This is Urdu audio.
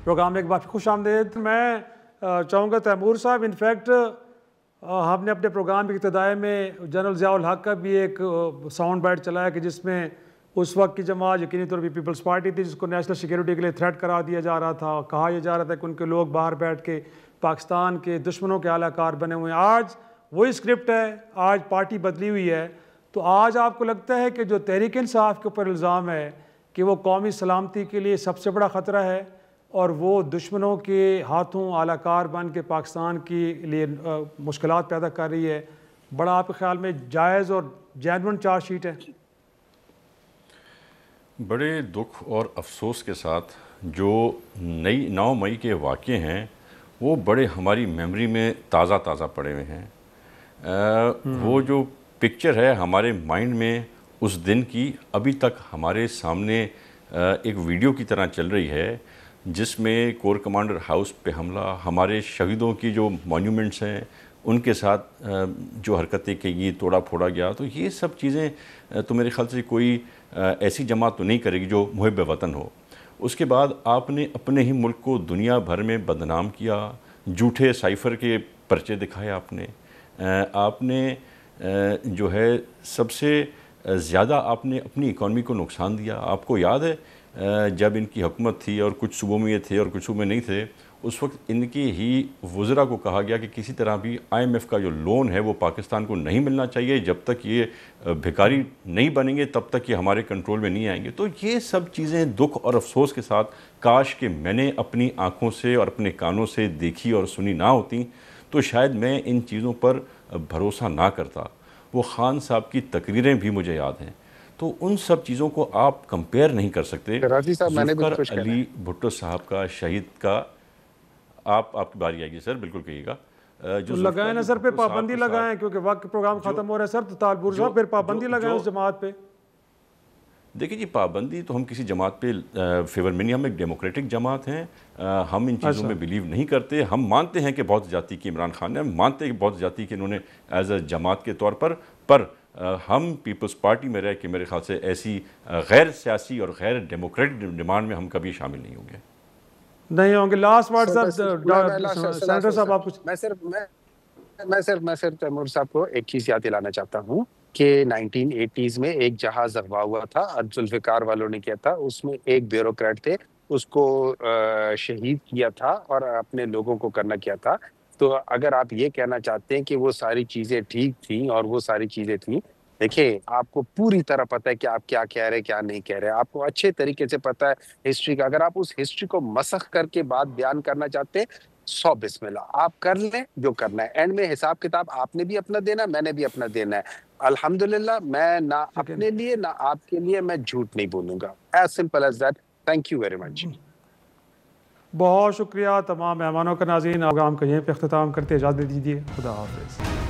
پروگرام میں ایک بار خوش آمدید. میں چاہوں گا تیمور صاحب انفیکٹ ہم نے اپنے پروگرام کی ابتدائی میں جنرل ضیاء الحق کا بھی ایک ساؤنڈ بائٹ چلایا کہ جس میں اس وقت کی جماعت یقینی طور پہ پیپلز پارٹی تھی جس کو نیشنل سیکیورٹی کے لیے تھریٹ قرار دیا جا رہا تھا. کہا یہ جا رہا تھا کہ ان کے لوگ باہر بیٹھ کے پاکستان کے دشمنوں کے اعلی کار بنے ہوئے ہیں. آج وہی اسکرپٹ ہے, آج پارٹی بدلی ہوئی ہے. تو آج آپ کو لگتا ہے کہ جو تحریک انصاف کے اوپر الزام ہے کہ وہ قومی سلامتی کے لیے سب سے بڑا خطرہ ہے اور وہ دشمنوں کے ہاتھوں اعلی کار بن کے پاکستان کے لیے مشکلات پیدا کر رہی ہے, بڑا آپ کے خیال میں جائز اور جینون چارج شیٹ ہے؟ بڑے دکھ اور افسوس کے ساتھ جو 9 مئی کے واقعے ہیں وہ بڑے ہماری میموری میں تازہ پڑے ہوئے ہیں. وہ جو پکچر ہے ہمارے مائنڈ میں اس دن کی ابھی تک ہمارے سامنے ایک ویڈیو کی طرح چل رہی ہے, جس میں کور کمانڈر ہاؤس پہ حملہ, ہمارے شہیدوں کی جو مانیومنٹس ہیں ان کے ساتھ جو حرکتیں کی گئی, توڑا پھوڑا گیا. تو یہ سب چیزیں تو میرے خیال سے کوئی ایسی جماعت تو نہیں کرے گی جو محب وطن ہو. اس کے بعد آپ نے اپنے ہی ملک کو دنیا بھر میں بدنام کیا, جھوٹے سائفر کے پرچے دکھائے آپ نے جو ہے سب سے زیادہ آپ نے اپنی اکانومی کو نقصان دیا. آپ کو یاد ہے جب ان کی حکومت تھی اور کچھ صوبوں میں یہ تھے اور کچھ صوبوں میں نہیں تھے, اس وقت ان کی ہی وزراء کو کہا گیا کہ کسی طرح بھی IMF کا جو لون ہے وہ پاکستان کو نہیں ملنا چاہیے, جب تک یہ بھکاری نہیں بنیں گے تب تک یہ ہمارے کنٹرول میں نہیں آئیں گے. تو یہ سب چیزیں دکھ اور افسوس کے ساتھ کاش کہ میں نے اپنی آنکھوں سے اور اپنے کانوں سے دیکھی اور سنی نہ ہوتی تو شاید میں ان چیزوں پر بھروسہ نہ کرتا. وہ خان صاحب کی تقریریں بھی مجھے یاد ہیں. تو ان سب چیزوں کو آپ کمپیئر نہیں کر سکتے. ذوالفقار علی بھٹو صاحب کا شہید کا آپ کی باری آئے گی سر, بالکل کہیے گا. جو لگائیں نا سر پہ پابندی لگائیں, کیونکہ وقت پروگرام ختم ہو رہا ہے سر. تو طالبور صاحب پھر پابندی لگائیں اس جماعت پہ. دیکھیں جی, پابندی تو ہم کسی جماعت پہ فیور میں نہیں, ہم ایک ڈیموکریٹک جماعت ہیں, ہم ان چیزوں میں بلیو نہیں کرتے. ہم مانتے ہیں کہ بہت زیادتی کی عمران خان نے, ہم مانتے ہیں کہ بہت زیادتی کی انہوں نے ایز اے جماعت کے طور پر ہم پیپلز پارٹی میں رہ کے میرے خیال سے ایسی غیر سیاسی اور غیر ڈیموکریٹک ڈیمانڈ میں ہم کبھی شامل نہیں ہوں گے. نہیں ہوں گے. لاسٹ ورڈ سینیٹر صاحب آپ کچھ. میں صرف تیمور صاحب کو ایک چیز یاد دلانا چاہتا ہوں کہ 1980s میں ایک جہاز اغوا ہوا تھا, ذوالفقار والوں نے کیا تھا. اس میں ایک بیوروکریٹ تھے, اس کو شہید کیا تھا اور اپنے لوگوں کو کرنا کیا تھا. تو اگر آپ یہ کہنا چاہتے ہیں کہ وہ ساری چیزیں ٹھیک تھیں اور وہ ساری چیزیں تھیں, دیکھیں آپ کو پوری طرح پتہ ہے کہ آپ کیا کہہ رہے کیا نہیں کہہ رہے. آپ کو اچھے طریقے سے پتہ ہے ہسٹری کا. اگر آپ اس ہسٹری کو مسخ کر کے بات بیان کرنا چاہتے ہیں, 100 بسم اللہ, آپ کر لیں جو کرنا ہے. اینڈ میں حساب کتاب آپ نے بھی اپنا دینا ہے, میں نے بھی اپنا دینا ہے. الحمدللہ میں نہ اپنے لیے نہ آپ کے لیے میں جھوٹ نہیں بولوں گا. As simple as that. Thank you very much. بہت شکریہ تمام مہمانوں کا. ناظرین پروگرام کو یہیں پہ اختتام کرتے اجازت دیجیے. خدا حافظ.